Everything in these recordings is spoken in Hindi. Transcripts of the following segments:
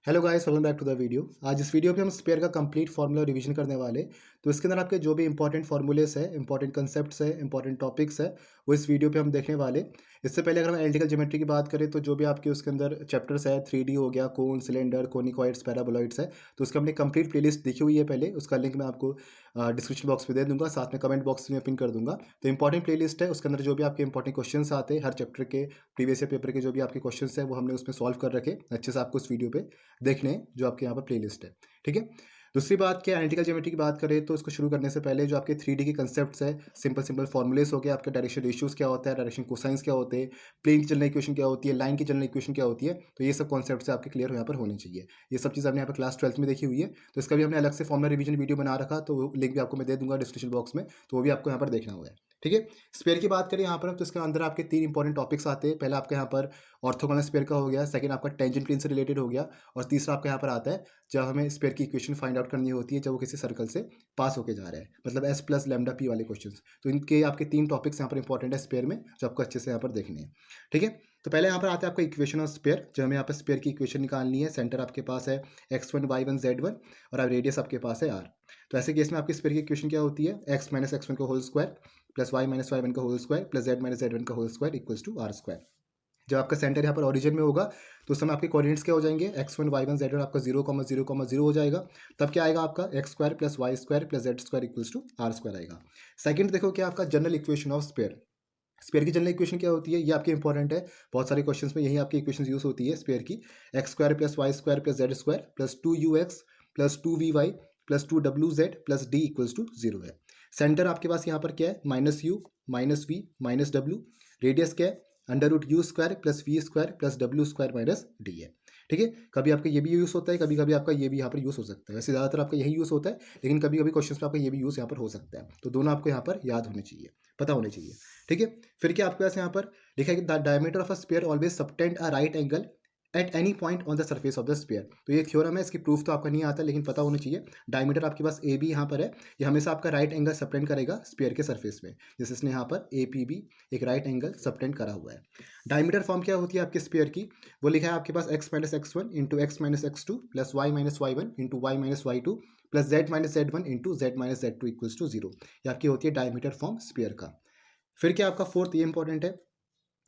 Hello guys, welcome back to the video. आज इस वीडियो पे हम स्पेयर का कंप्लीट फार्मूला रिवीजन करने वाले। तो इसके अंदर आपके जो भी इंपॉर्टेंट फार्मूलेस है, इंपॉर्टेंट कंसेप्ट्स है, इंपॉर्टेंट टॉपिक्स है, वो इस वीडियो पे हम देखने वाले। इससे पहले अगर हम एनालिटिकल ज्योमेट्री की बात करें तो जो भी आपके उसके अंदर चैप्टर्स है, 3D हो गया, कोन, सिलेंडर, कोनिकॉइड्स, पैराबोलॉइड्स है, तो उसका हमने कंप्लीट प्लेलिस्ट देखी हुई है पहले। उसका लिंक मैं आपको डिस्क्रिप्शन बॉक्स में दे दूंगा, साथ में कमेंट बॉक्स में पिन कर दूंगा। तो इंपॉर्टेंट प्लेलिस्ट है, उसके अंदर जो भी आपके इंपॉर्टेंट क्वेश्चन आते हैं हर चैप्टर के, प्रीवियस ईयर पेपर के जो भी आपके क्वेश्चन है वो हमने उसमें सॉल्व कर रखे अच्छे से आपको इस वीडियो पे देखने हैं, जो आपके यहाँ पर प्लेलिस्ट है। ठीक है। दूसरी बात क्या, एनालिटिकल ज्योमेट्री की बात करें तो इसको शुरू करने से पहले जो आपके 3D के कंसेप्ट्स है, सिंपल सिंपल फॉर्मूलेस हो गया, आपके डायरेक्शन रेशियोज क्या होता है, डायरेक्शन कोसाइंस क्या होते हैं, प्लेन की जनरल इक्वेशन क्या होती है, लाइन की जनरल इक्वेशन क्या होती है, तो ये सब कॉन्सेप्ट्स आपके क्लियर यहाँ पर होने चाहिए। ये सब चीज़ आपने यहाँ पर क्लास 12th में देखी हुई है, तो इसका भी हमने अलग से फॉर्मुला रिवीजन वीडियो बना रखा, तो लिंक भी आपको मैं दे दूंगा डिस्क्रिप्शन बॉक्स में, तो वो भी आपको यहाँ पर देखना हुआ है। ठीक है। स्पेयर की बात करें यहाँ पर तो इसके अंदर आपके 3 इंपॉर्टेंट टॉपिक्स आते हैं। पहला आपका यहाँ पर ऑर्थोगोनल स्पेयर का हो गया, सेकंड आपका टेंजेंट प्लेन से रिलेटेड हो गया, और तीसरा आपका यहाँ पर आता है जब हमें स्पेयर की इक्वेशन फाइंड आउट करनी होती है जब वो किसी सर्कल से पास होके जा रहा है, मतलब एस प्लस लैम्डा पी वाले क्वेश्चन। तो इनके आपके 3 टॉपिक्स यहाँ पर इंपॉर्टेंट है स्पेयर में, जो आपको अच्छे से यहाँ पर देखने हैं। ठीक है। तो पहले यहाँ पर आता है आपका इक्वेशन ऑफ स्पेयर, जो हमें यहाँ पर स्पेयर की इक्वेशन निकालनी है। सेंटर आपके पास है x1 y1 z1, और अब रेडियस आपके पास है r। तो ऐसे केस में आपकी स्पेयर की इक्वेशन क्या होती है, x माइनस x1 का whole square plus y minus y1 का whole square plus z minus z1 का whole square equals to R square. जब आपका सेंटर यहाँ पर ओरिजिन में होगा तो उस समय आपके कोऑर्डिनेट्स क्या हो जाएंगे, x1 y1 z1 आपका 0,0,0 हो जाएगा। तब क्या आएगा आपका X square plus Y square plus Z square equals to R square आएगा। सेकंड देखो क्या आपका general equation of sphere. Sphere की जनरल इक्वेशन क्या होती है, ये आपकी इंपॉर्टेंट है, बहुत सारे क्वेश्चंस में यही आपकी इक्वेशन यूज होती है स्पेयर की। X square plus Y square plus Z square plus 2ux plus 2vy plus 2wz plus D equals to 0 है। सेंटर आपके पास यहाँ पर क्या है, minus you minus V minus W. Radius क्या है, under root U square plus V square plus W square minus D है। ठीक है। कभी आपका ये भी यूज़ होता है, कभी कभी आपका ये भी यहाँ पर यूज़ हो सकता है। वैसे ज़्यादातर आपका यही यूज़ होता है, लेकिन कभी कभी क्वेश्चन में आपका ये भी यूज़ यहाँ पर हो सकता है। तो दोनों आपको यहाँ पर याद होने चाहिए, पता होने चाहिए। ठीक है। फिर क्या आपके पास यहाँ पर लिखा है कि the diameter of a sphere always subtend a right angle eight any point on the surface of the sphere. तो ये थ्योरम है, इसकी प्रूफ तो आपका नहीं आता, लेकिन पता होना चाहिए। डायमीटर आपके पास ए बी यहाँ पर है, ये हमेशा आपका राइट एंगल सबटेंड करेगा स्फीयर के सरफेस में, जैसे इसने यहाँ पर ए पी बी एक राइट एंगल सबटेंड करा हुआ है। डायमीटर फॉर्म क्या होती है आपके स्फीयर की, वो लिखा है आपके पास x minus x one into x minus x two plus y minus y one into y minus y two plus z minus z one into z minus z two equals to 0। ये आपकी होती है डायमीटर फॉर्म स्फीयर का। फिर क्या आपका फोर्थ, ये इंपॉर्टेंट है,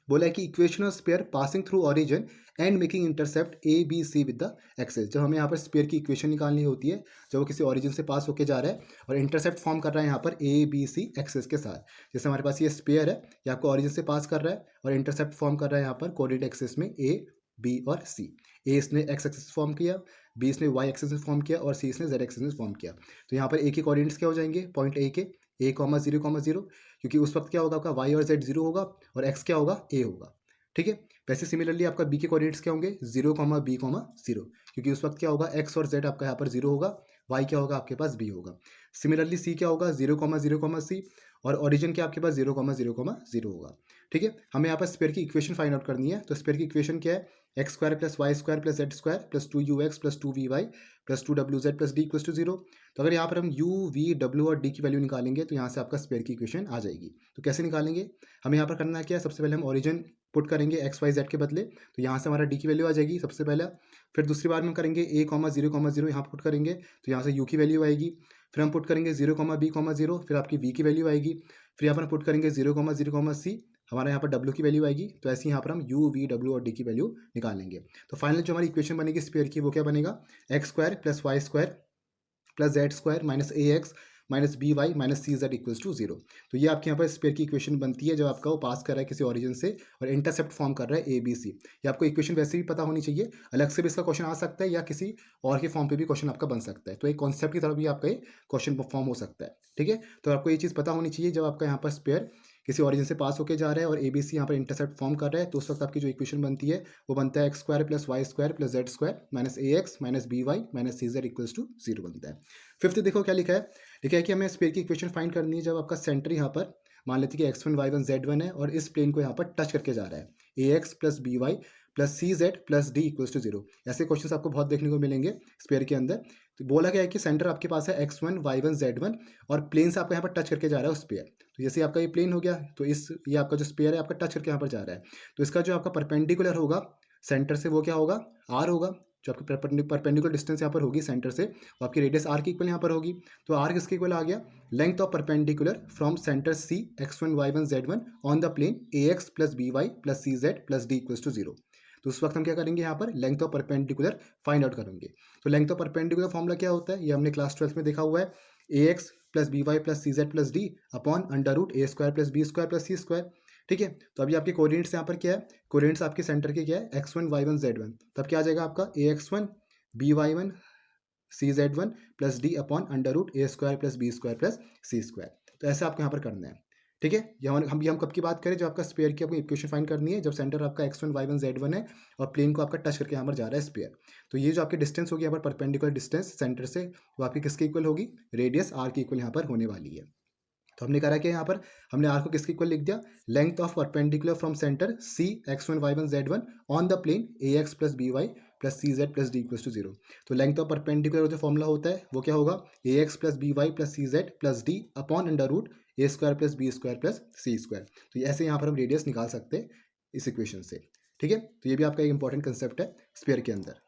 बोला है कि equation of sphere passing through origin and making intercept A B C with the axes. जब हमें यहाँ पर स्पेयर की इक्वेशन निकालनी होती है, जब वो किसी ऑरिजिन से पास होकर जा रहा है और इंटरसेप्ट फॉर्म कर रहा है यहाँ पर ए बी सी एक्सेस के साथ। जैसे हमारे पास ये स्पेयर है, ये आपको ऑरिजिन से पास कर रहा है और इंटरसेप्ट फॉर्म कर रहा है यहाँ पर कोऑर्डिनेट एक्सेस में ए बी और सी। ए इसने एक्स एक्सेस फॉर्म किया, बी इसने वाई एक्सेस फॉर्म किया और सी इसने जेड एक्सेस फॉर्म किया। तो यहाँ पर ए के कोऑर्डिनेट्स क्या हो जाएंगे, पॉइंट ए के ए कॉमा जीरो, क्योंकि उस वक्त क्या होगा आपका वाई और जेड जीरो होगा और एक्स क्या होगा, ए होगा। ठीक है। वैसे सिमिलरली आपका बी के कोऑर्डिनेट्स क्या होंगे, 0,b,0, क्योंकि उस वक्त क्या होगा, एक्स और जेड आपका यहाँ पर 0 होगा, वाई क्या होगा आपके पास बी होगा। सिमिलरली सी क्या होगा, 0,0,c, और ओरिजिन क्या आपके पास 0,0,0 होगा। ठीक है। हमें यहाँ पर स्पेयर की इक्वेशन फाइंड आउट करनी है। तो स्पेयर की इक्वेशन क्या है, x square plus Y square plus Z square plus 2ux plus 2vy plus 2wz plus D equals to 0। तो अगर यहाँ पर हम u v w और d की वैल्यू निकालेंगे तो यहाँ से आपका स्पेयर की इक्वेशन आ जाएगी। तो कैसे निकालेंगे, हमें यहाँ पर करना क्या है, सबसे पहले हम ओरिजिन पुट करेंगे एक्स वाई जेड के बदले, तो यहाँ से हमारा डी की वैल्यू आ जाएगी सबसे पहला। फिर दूसरी बार में हम करेंगे a,0,0 यहाँ पुट करेंगे, तो यहाँ से u की वैल्यू आएगी। फिर हम पुट करेंगे 0,b,0, फिर आपकी v की वैल्यू आएगी। फिर यहाँ पर हम पुट करेंगे 0,0,c, हमारा यहाँ पर w की वैल्यू आएगी। तो ऐसे यहाँ पर हम u v w और d की वैल्यू निकालेंगे। तो फाइनल जो हमारी इक्वेशन बनेगी स्पेयर की, वो क्या बनेगा, X square plus Y square plus Z square minus A X minus B Y minus C Z equals to 0। तो ये आपके यहाँ पर स्पेयर की इक्वेशन बनती है जब आपका वो पास कर रहा है किसी ओरिजिन से और इंटरसेप्ट फॉर्म कर रहा है ए बी सी। ये आपको इक्वेशन वैसे भी पता होनी चाहिए, अलग से भी इसका क्वेश्चन आ सकता है या किसी और के फॉर्म पे भी क्वेश्चन आपका बन सकता है। तो एक कॉन्सेप्ट की तरफ भी आपका ये क्वेश्चन फॉर्म हो सकता है। ठीक है। तो आपको ये चीज़ पता होनी चाहिए, जब आपका यहाँ पर स्पेयर किसी ओरिजिन से पास होकर जा रहा है और ए बी सी यहाँ पर इंटरसेप्ट फॉर्म कर रहा है, तो उस वक्त आपकी जो इक्वेशन बनती है वो बनता है x square plus Y square plus Z square minus A X minus B Y minus C Z equals to 0 बनता है। फिफ्थ देखो क्या लिखा है, लिखा है कि हमें स्पेयर की इक्वेशन फाइंड करनी है जब आपका सेंटर यहाँ पर मान लेते हैं कि x1 y1 z1 है और इस प्लेन को यहाँ पर टच करके जा रहा है, a x plus B Y plus C Z plus D equals to 0। ऐसे क्वेश्चन आपको बहुत देखने को मिलेंगे स्पेयर के अंदर। तो बोला गया है कि सेंटर आपके पास है x1 y1 z1 और प्लेन से आपका यहाँ पर टच करके जा रहा है उस स्पेयर। तो जैसे आपका ये प्लेन हो गया, तो ये आपका जो स्पेयर है आपका टच करके यहाँ पर जा रहा है, तो इसका जो आपका परपेंडिकुलर होगा सेंटर से वो क्या होगा, आर होगा। जो आपकी परपेंडिकुलर डिस्टेंस यहाँ पर होगी सेंटर से, वो आपकी रेडियस आर की इक्वल यहाँ पर होगी। तो आर किसके इक्वल आ गया? Length of perpendicular from centre C x1 y1 z1 on the plane ax plus B Y plus C Z plus D equals to 0। तो उस वक्त हम क्या करेंगे? यहाँ पर length of perpendicular find out करेंगे। तो लेंथ ऑफ परपेंडिकुलर फॉर्मूला क्या होता है? ये हमने क्लास 12 में देखा हुआ है, ax plus B Y plus C Z plus d upon under root a square plus b square plus c square. ठीक है, तो अभी आपके कोऑर्डिनेट्स यहाँ पर क्या है? कोऑर्डिनेट्स आपके सेंटर के क्या है? x1 y1 z1। तब क्या आ जाएगा आपका? ax1 by1 cz1 plus d upon under root a square plus b square plus c square. तो ऐसे आपको यहाँ पर करना है। ठीक है, ये हम कब की बात करें? जब आपका स्पेयर की आपको इक्वेशन फाइंड करनी है, जब सेंटर आपका x1 y1 z1 है और प्लेन को आपका टच करके यहाँ पर जा रहा है स्पेयर। तो ये जो आपकी डिस्टेंस होगी यहाँ पर परपेंडिकुलर डिस्टेंस सेंटर से, वो आपकी किसके इक्वल होगी? रेडियस आर की इक्वल यहाँ पर होने वाली है। तो हमने करा कि यहाँ पर हमने आर को किसके इक्वल लिख दिया? Length of perpendicular from centre C x1 y1 z1 on the plane ax plus B Y plus C Z plus D equals to 0। तो लेंथ ऑफ परपेंडिकुलर जो फॉर्मूला होता है वो क्या होगा? ax plus B Y plus C Z plus d upon under root a square plus b square plus c square. तो ऐसे यहाँ पर हम रेडियस निकाल सकते हैं इस इक्वेशन से। ठीक है, तो ये भी आपका एक इंपॉर्टेंट कंसेप्ट है स्पेयर के अंदर।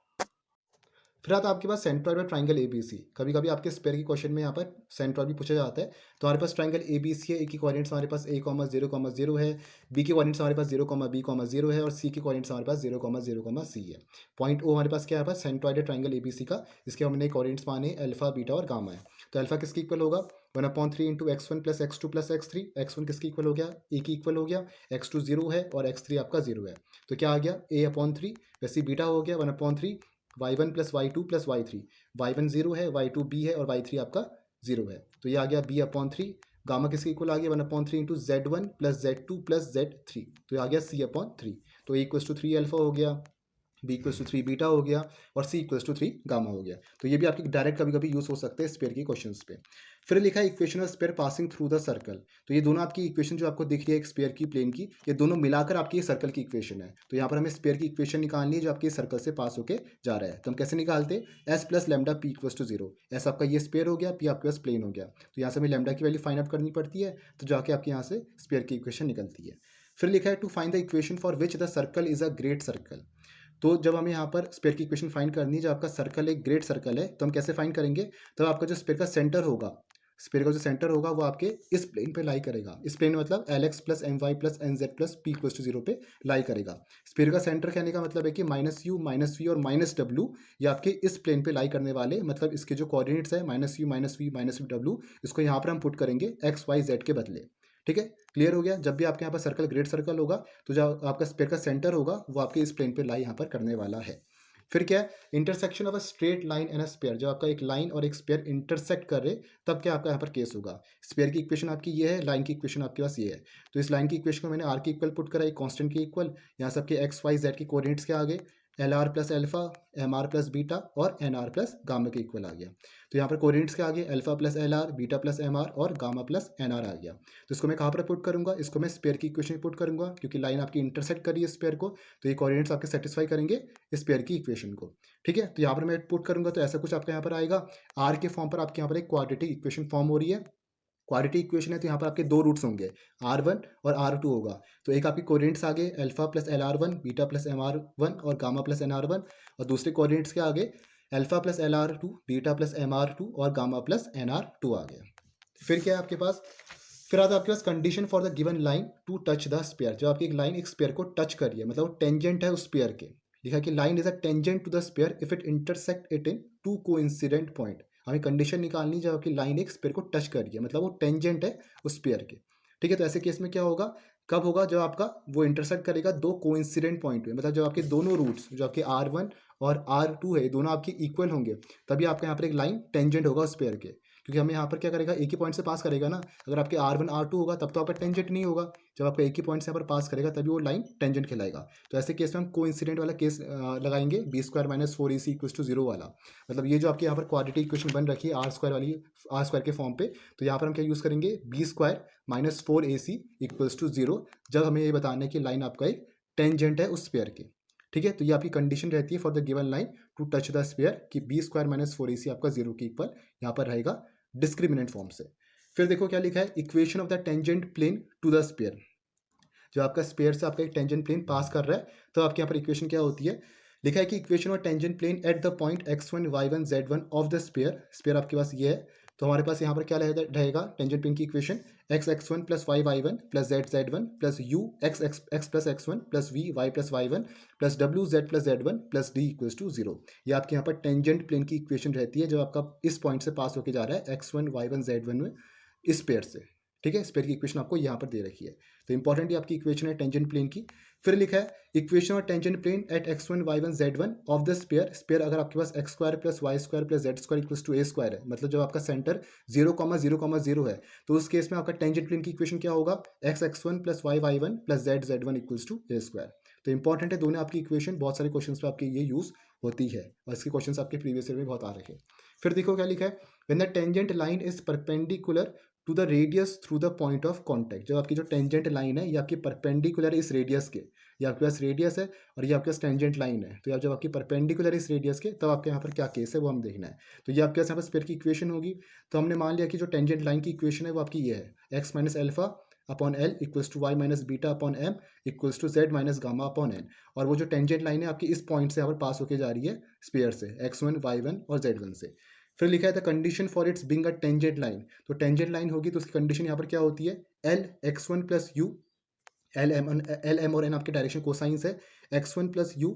फिर आता है आपके पास centroid triangle A B C. कभी कभी आपके स्पेयर की क्वेश्चन में यहाँ पर सेंट्रॉइड भी पूछा जाता है। तो हमारे पास ट्राइंगल ए बी सी है, ए की कोऑर्डिनेट्स हमारे पास a, 0, 0 है, बी की कोऑर्डिनेट्स हमारे पास 0, b, 0 है और सी की कोऑर्डिनेट्स हमारे पास 0, 0, c है। पॉइंट ओ हमारे पास क्या है? पास centroid triangle A B C का, इसके हमने कोऑर्डिनेट्स माने अल्फा बीटा और गामा है। तो अल्फा किसकी इक्वल होगा? 1/3 into x1 plus x2 plus x3। x1 किसकी इक्वल हो गया? ए की इक्वल हो गया। x2 0 है और x3 आपका 0 है। तो क्या आ गया? a/3। वैसे बीटा हो गया 1/3 y1 plus y2 plus y3। y1 0 है, y2 b है और y3 आपका 0 है। तो ये आ गया b/3। गामा किसके इक्वल आ गया? 1/3 into z1 plus z2 plus z3। तो ये आ गया c/3। तो a इक्वल्स टू 3 अल्फा हो गया, b इक्वल्स टू 3 बीटा हो गया और c इक्वल्स टू 3 गामा हो गया। तो ये भी आपकी डायरेक्ट कभी कभी यूज हो सकते हैं स्पेयर की क्वेश्चंस पे। फिर लिखा है equation of sphere passing through the circle. तो ये दोनों आपकी इक्वेशन जो आपको दिख रही है एक स्पेयर की प्लेन की, ये दोनों मिलाकर आपकी ये सर्कल की इक्वेशन है। तो यहाँ पर हमें स्पेयर की इक्वेशन निकालनी है जो आपकी सर्कल से पास होके जा रहा है। तो हम कैसे निकालते? S plus lambda P equals to 0। S आपका ये स्पेयर हो गया, पी आपके पास प्लेन हो गया। तो यहाँ से हमें लेमडा की वैल्यू फाइंड आउट करनी पड़ती है, तो जाके आपके यहाँ से स्पेयर की इक्वेशन निकलती है। फिर लिखा है to find the equation for which the circle is a great circle. तो जब हमें यहाँ पर स्पेयर की इक्वेशन फाइंड करनी है, जब आपका सर्कल एक ग्रेट सर्कल है, तो हम कैसे फाइंड करेंगे? तो आपका जो स्पेयर का सेंटर होगा, स्पेयर का जो सेंटर होगा वो आपके इस प्लेन पे लाई करेगा। इस प्लेन मतलब L x plus M Y plus N Z plus P equals to 0 पे लाई करेगा। स्पेयर का सेंटर कहने का मतलब है कि माइनस यू माइनस वी और माइनस डब्ल्यू ये आपके इस प्लेन पे लाई करने वाले, मतलब इसके जो कोऑर्डिनेट्स है minus you minus V minus W, इसको यहाँ पर हम पुट करेंगे एक्स वाई जेड के बदले। ठीक है, क्लियर हो गया? जब भी आपके यहाँ पर सर्कल ग्रेट सर्कल होगा, तो जो आपका स्पेयर का सेंटर होगा वो आपके इस प्लेन पे लाई यहाँ पर करने वाला है। फिर क्या है? Intersection of a straight line and a sphere. जब आपका एक लाइन और एक स्पेयर इंटरसेक्ट कर रहे, तब क्या आपका यहाँ पर केस होगा? स्पेयर की इक्वेशन आपकी ये है, लाइन की इक्वेशन आपके पास ये है। तो इस लाइन की इक्वेशन को मैंने आर की इक्वल पुट करा, एक कांस्टेंट की इक्वल। यहाँ सबके एक्स वाई जेड की कोऑर्डिनेट्स के आगे L R plus alpha, M R plus beta और एन आर प्लस गामा के इक्वल आ गया। तो यहाँ पर कोऑर्डिनेट्स के आगे alpha plus L R, beta plus M R और गामा प्लस एन आर आ गया। तो इसको मैं कहाँ पर पुट करूँगा? इसको मैं स्पेयर की इक्वेशन में पुट करूँगा, क्योंकि लाइन आपकी इंटरसेक्ट करी है स्पेयर को, तो ये कोऑर्डिनेट्स आपके सेटिस्फाई करेंगे स्पेयर की इक्वेशन को। ठीक है, तो यहाँ पर मैं पुट करूँगा तो ऐसा कुछ आपका यहाँ पर आएगा। आर के फॉर्म पर आपके यहाँ पर एक क्वाड्रेटिक इक्वेशन फॉर्म हो रही है। क्वाड्रेटिक इक्वेशन है तो यहाँ पर आपके दो रूट्स होंगे, R1 और R2 होगा। तो एक आपकी कोऑर्डिनेट्स आगे alpha plus LR1, beta plus MR1 और गामा प्लस NR1, और दूसरे कोऑर्डिनेट्स के आगे alpha plus LR2, beta plus MR2 और गामा प्लस NR2 आ गया। फिर क्या है आपके पास? फिर आता है आपके पास condition for the given line to touch the sphere. जो आपकी एक लाइन एक स्पेयर को टच कर रही है, मतलब वो टेंजेंट है उस स्पेयर के। लिखा कि line is a tangent to the sphere if it intersect it in two coincident point. हमें कंडीशन निकालनी जब आपकी लाइन एक स्पेयर को टच कर रही है, मतलब वो टेंजेंट है उस स्पेयर के। ठीक है, तो ऐसे केस में क्या होगा? कब होगा? जब आपका वो इंटरसेक्ट करेगा दो कोइंसिडेंट पॉइंट में, मतलब जब आपके दोनों रूट्स जो आपके R1 और R2 है दोनों आपके इक्वल होंगे, तभी आपका यहाँ पर एक लाइन टेंजेंट होगा उस स्पेयर के। क्योंकि हमें यहाँ पर क्या करेगा? एक ही पॉइंट से पास करेगा ना। अगर आपके R1 R2 होगा तब तो आपका टेंजेंट नहीं होगा। जब आपका एक ही पॉइंट से यहाँ पर पास करेगा तभी वो लाइन टेंजेंट कहलाएगा। तो ऐसे केस में हम कोइंसिडेंट वाला केस लगाएंगे, B square minus 4ac equals to 0 वाला। मतलब ये जो आपके यहाँ पर क्वाड्रेटिक इक्वेशन बन रखी है आर स्क्वायर वाली, आर स्क्वायर के फॉर्म पे, तो यहाँ पर हम क्या यूज़ करेंगे? B square minus 4ac equals to 0, जब हमें ये बताना है कि लाइन आपका एक टेंजेंट है उस स्पेयर के। ठीक है, तो ये आपकी कंडीशन रहती है for the given line to touch the sphere कि बी स्क्वायर माइनस 4ac आपका 0 के इक्वल यहाँ पर रहेगा डिस्क्रिमिनेंट फॉर्म से। फिर देखो क्या लिखा है? Equation of the tangent plane to the sphere. जो आपका स्पेयर से आपका एक टेंजेंट प्लेन पास कर रहा है, तो आपके यहाँ पर इक्वेशन क्या होती है? लिखा है कि equation of tangent plane at the point x1 y1 z1 of the sphere आपके पास ये है। तो हमारे पास यहाँ पर क्या रहेगा टेंजेंट प्लेन की equation x1 plus y1 plus z1 plus u x plus x1 plus y plus y1 plus z plus z1 plus d equals to 0। ये आपके यहाँ पर टेंजेंट प्लेन की इक्वेशन रहती है जब आपका इस पॉइंट से पास होकर जा रहा है x1 y1 z1 में इस पेयर से। ठीक है, इस पेयर की इक्वेशन आपको यहाँ पर दे रखी है। तो इंपॉर्टेंट ये आपकी इक्वेशन है टेंजेंट प्लेन की। फिर लिखा है equation of tangent plane at x1 y1 z1 of the sphere अगर आपके पास x square plus Y square plus Z square equals to a square है, मतलब जब आपका सेंटर 0,0,0 है, तो उस केस में आपका टेंजेंट प्लेन की इक्वेशन क्या होगा x1 plus y1 plus z1 equals to a square. तो इंपॉर्टेंट है दोनों आपकी इक्वेशन, बहुत सारे क्वेश्चन पे आपकी ये यूज होती है और इसके क्वेश्चन आपके प्रीवियस ईयर में बहुत आ रखे हैं। फिर देखो क्या लिखा है, when the tangent line is perpendicular to the radius through the point of contact. जब आपकी जो टेंजेंट लाइन है ये आपकी परपेंडिकुलर इस रेडियस के, ये आपके पास रेडियस है और ये आपके पास टेंजेंट लाइन है, तो जब आपकी परपेंडिकुलर इस रेडियस के, तब आपके यहाँ पर क्या केस है वो हम देखना है। तो ये आपके पास यहाँ पर स्फीयर की इक्वेशन होगी। तो हमने मान लिया कि जो टेंजेंट लाइन की इक्वेशन है वो आपकी ये है X minus alpha upon L equals to Y minus beta upon M equals to Z minus gamma upon N. और वो जो टेंजेंट लाइन है आपकी इस पॉइंट से यहाँ पर पास होकर जा रही है स्फीयर से x1 y1 और z1 से। फिर लिखा है the condition for its being a tangent line. तो टेंजेंट लाइन होगी तो उसकी कंडीशन यहाँ पर क्या होती है, L x1 plus U, L M और एन आपके डायरेक्शन कोसाइंस है, x1 plus U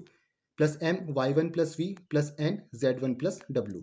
plus M y1 plus V plus N z1 plus W.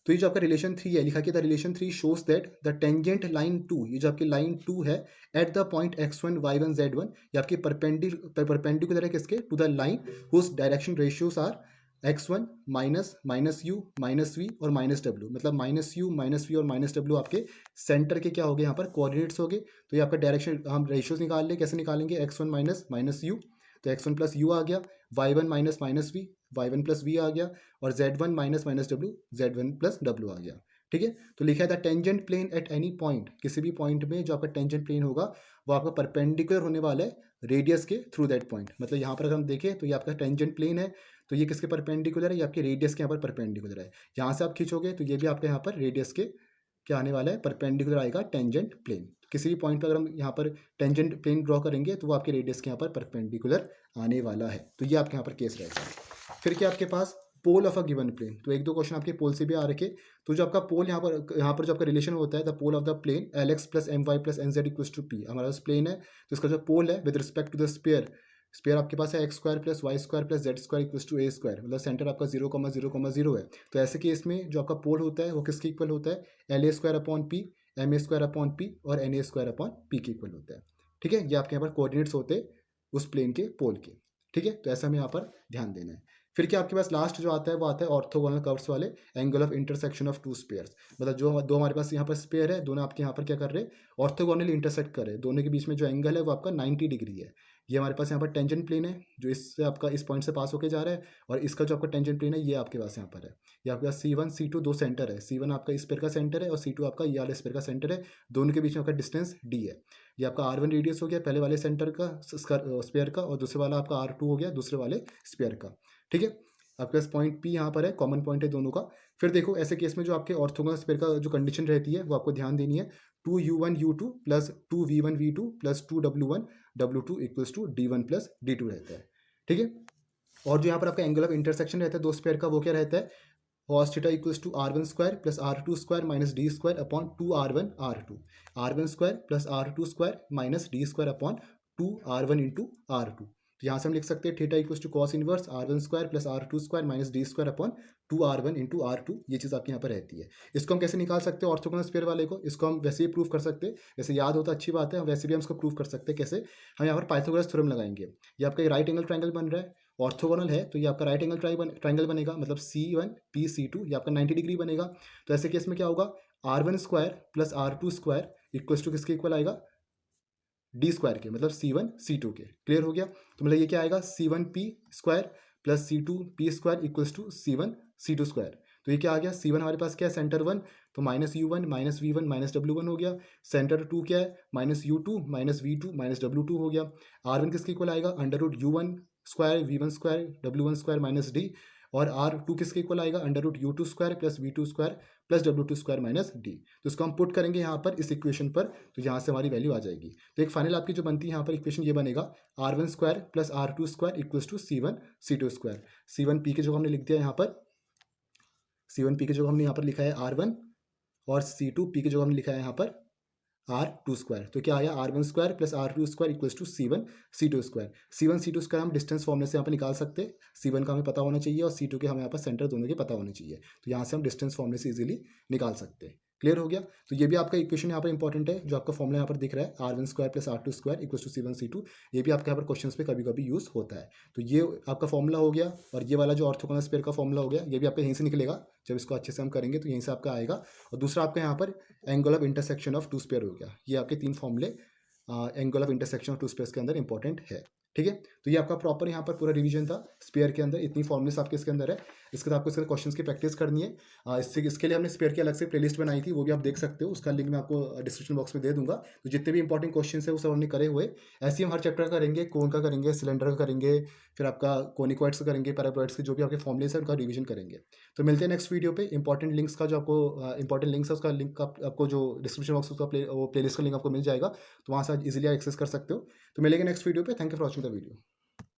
तो ये जो आपका रिलेशन 3 है, लिखा कि the relation 3 shows that the tangent line 2, ये जो आपकी लाइन 2 है eight the point x1 y1 z1, ये आपकी परपेंडिकुलर है किसके, to the line whose direction ratios are x1 minus you minus v और माइनस डब्ल्यू। मतलब माइनस यू माइनस वी और माइनस डब्ल्यू आपके सेंटर के क्या हो गए यहाँ पर कोऑर्डिनेट्स हो गए। तो ये आपका डायरेक्शन हम रेशियोज निकाल लें, कैसे निकालेंगे, x1 माइनस यू, तो x1 प्लस यू आ गया, y1 minus v, y1 plus v आ गया, और z1 माइनस डब्ल्यू, z1 प्लस डब्ल्यू आ गया। ठीक है, तो लिखा है the tangent plane at any point, किसी भी पॉइंट में जो आपका टेंजेंट प्लेन होगा वो आपका परपेंडिकुलर होने वाला है रेडियस के थ्रू दैट पॉइंट। मतलब यहाँ पर अगर हम देखें तो ये आपका टेंजेंट प्लेन है, तो ये किसके परपेंडिकुलर है, ये आपके रेडियस के यहाँ पर परपेंडिकुलर है। यहाँ से आप खींचोगे तो ये भी आपके यहाँ पर रेडियस के क्या आने वाला है, परपेंडिकुलर आएगा टेंजेंट प्लेन। किसी भी पॉइंट पर अगर हम यहाँ पर टेंजेंट प्लेन ड्रॉ करेंगे तो वो आपके रेडियस के यहाँ पर परपेंडिकुलर आने वाला है। तो ये आपके यहाँ पर केस रहेगा। फिर क्या आपके पास pole of a given plane, तो एक दो क्वेश्चन आपके पोल से भी आ रखे। तो जो आपका पोल यहाँ पर जो आपका रिलेशन होता है, the pole of the plane l x plus M Y plus N z equals to p, हमारा प्लेन है तो इसका जो पोल है with respect to the sphere आपके पास है x square plus Y square plus Z square equals to a square, मतलब सेंटर आपका 0,0,0 है। तो ऐसे केस में जो आपका पोल होता है वो किसके इक्वल होता है, l a square upon p, m a square upon p और n a square upon p के इक्वल होता है। ठीक है, ये आपके यहाँ पर कोऑर्डिनेट्स होते हैं उस प्लेन के पोल के। ठीक है, तो ऐसा हमें यहाँ पर ध्यान देना है। फिर क्या आपके पास लास्ट जो आता है वो आता है ऑर्थोगोनल कर्व्स वाले angle of intersection of two spheres. मतलब जो दो हमारे पास यहाँ पर स्पेयर है, दोनों आपके यहाँ पर क्या कर रहे हैं, ऑर्थोगोनली इंटरसेक्ट कर रहे हैं, दोनों के बीच में जो एंगल है वो आपका 90 डिग्री है। ये हमारे पास यहाँ पर टेंजेंट प्लेन है जो इससे आपका इस पॉइंट से पास होकर जा रहा है, और इसका जो आपका टेंजेंट प्लेन है ये आपके पास यहाँ पर है। ये आपके पास C1 C2 दो सेंटर है, C1 आपका इस पेयर का सेंटर है और C2 आपका ये वाले स्पेयर का सेंटर है, दोनों के बीच में आपका डिस्टेंस D है। ये आपका R1 रेडियस हो गया पहले वाले सेंटर का स्पेयर का, और दूसरे वाला आपका R2 हो गया दूसरे वाले स्पेयर का। ठीक है, आपके पास पॉइंट P यहाँ पर है, कॉमन पॉइंट है दोनों का। फिर देखो ऐसे केस में जो आपके ऑर्थोगोनल स्पेयर का जो कंडीशन रहती है वो आपको ध्यान देनी है, 2u1u2 plus 2v1v2 plus 2w1w2 equals to d1 plus d2 रहता है। ठीक है, और जो यहाँ पर आपका एंगल ऑफ इंटरसेक्शन रहता है दो स्पेयर का, वो क्या रहता है, cos theta equals to r1 square plus r2 square minus d square upon 2r1 r2, r1 square plus r2 square minus d square upon 2r1 into r2। तो यहाँ से हम लिख सकते हैं theta equals to cos inverse r1 square plus r2 square minus d square upon 2r1 into r2। ये चीज़ आपके यहाँ पर रहती है। इसको हम कैसे निकाल सकते हैं ऑर्थोगोनल स्फीयर वाले को, इसको हम वैसे ही प्रूव कर सकते हैं, वैसे याद होता अच्छी बात है, वैसे भी हम इसको प्रूव कर सकते हैं। कैसे, हम यहाँ पर पाइथागोरस थ्योरम लगाएंगे। ये आपका राइट एंगल ट्रायंगल बन रहा है, ऑर्थोगोनल है तो ये आपका राइट एंगल ट्रायंगल बनेगा, मतलब C1 P C2 ये आपका 90 डिग्री बनेगा। तो ऐसे केस में क्या होगा, R1 square plus R2 square equals to किसके इक्वल आएगा, D स्क्वायर के, मतलब C1 C2 के। क्लियर हो गया, तो मतलब ये क्या आएगा, C1 P square plus C2 P square equals to C1 C2 square. तो ये क्या आ गया, C1 हमारे पास क्या है, सेंटर 1, तो minus U1 minus V1 minus W1 हो गया। सेंटर 2 क्या है, minus U2 minus V2 minus W2 हो गया। R1 किसके इक्वल आएगा, under root U1 square V1 square W1 square minus D, और R2 किसके इक्वल आएगा, under root U2 square plus V2 square plus W2 square minus D। तो इसको हम पुट करेंगे यहाँ पर इस इक्वेशन पर, तो यहाँ से हमारी वैल्यू आ जाएगी। तो एक फाइनल आपकी जो बनती है यहाँ पर इक्वेशन ये बनेगा, R1 square plus R2 square equals to C1 C2 square. C1 P के जो हमने लिख दिया यहाँ पर, C1 P के जो हमने यहाँ पर लिखा है R1, और C2 P के जो हमने लिखा है यहाँ पर R2 स्क्वायर। तो क्या आया, R1 square plus R2 square equals to C1 C2 square. C1 C2 square हम डिस्टेंस फॉर्मूले से यहाँ पर निकाल सकते हैं। C1 का हमें पता होना चाहिए और C2 के हमें यहाँ पर सेंटर दोनों के पता होने चाहिए, तो यहाँ से हम डिस्टेंस फॉर्मूले से इजीली निकाल सकते हैं। क्लियर हो गया। तो ये भी आपका इक्वेशन यहाँ पर इंपॉर्टेंट है, जो आपका फॉर्मूला यहाँ पर दिख रहा है, R1 square plus R2 square equals to C1 C2। ये भी आपके यहाँ पर क्वेश्चन पे कभी कभी यूज़ होता है। तो ये आपका फॉर्मूला हो गया, और ये वाला जो ऑर्थोगोनल स्फीयर का फॉर्मूला हो गया, ये भी आपका यहीं से निकलेगा। जब इसको अच्छे से हम करेंगे तो यहीं से आपका आएगा। और दूसरा आपका यहाँ पर angle of intersection of two sphere हो गया। ये आपके 3 फॉर्मूले angle of intersection of two spheres के अंदर इंपॉर्टेंट है। ठीक है, तो ये आपका प्रॉपर यहाँ पर पूरा रिवीजन था स्पेयर के अंदर, इतनी फॉर्मुलेस आपके इसके अंदर है। इसके बाद आपको इसके क्वेश्चंस की प्रैक्टिस करनी है। इसके लिए हमने स्पेयर की अलग से प्लेलिस्ट बनाई थी, वो भी आप देख सकते हो, उसका लिंक मैं आपको डिस्क्रिप्शन बॉक्स में दे दूंगा। तो जितने भी इंपॉर्टेंट क्वेश्चंस है वो सब हमने करे हुए, ऐसे ही हम हर चैप्टर का करेंगे, कोन का करेंगे, सिलेंडर का करेंगे, फिर आपका कोनिकॉइड्स का करेंगे, पैराबॉइड्स के जो भी आपके फॉर्मुलेस है उनका रिवीजन करेंगे। तो मिलते हैं नेक्स्ट वीडियो पे। इंपॉर्टेंट लिंक्स का जो आपको इंपॉर्टेंट लिंक्स है उसका लिंक आपको जो डिस्क्रिप्शन बॉक्स उसका प्लेलिस्ट का लिंक आपको मिल जाएगा, तो वहाँ से इजीली एक्सेस कर सकते हो। तो मिलेंगे नेक्स्ट वीडियो पे। Thank you for watching the video.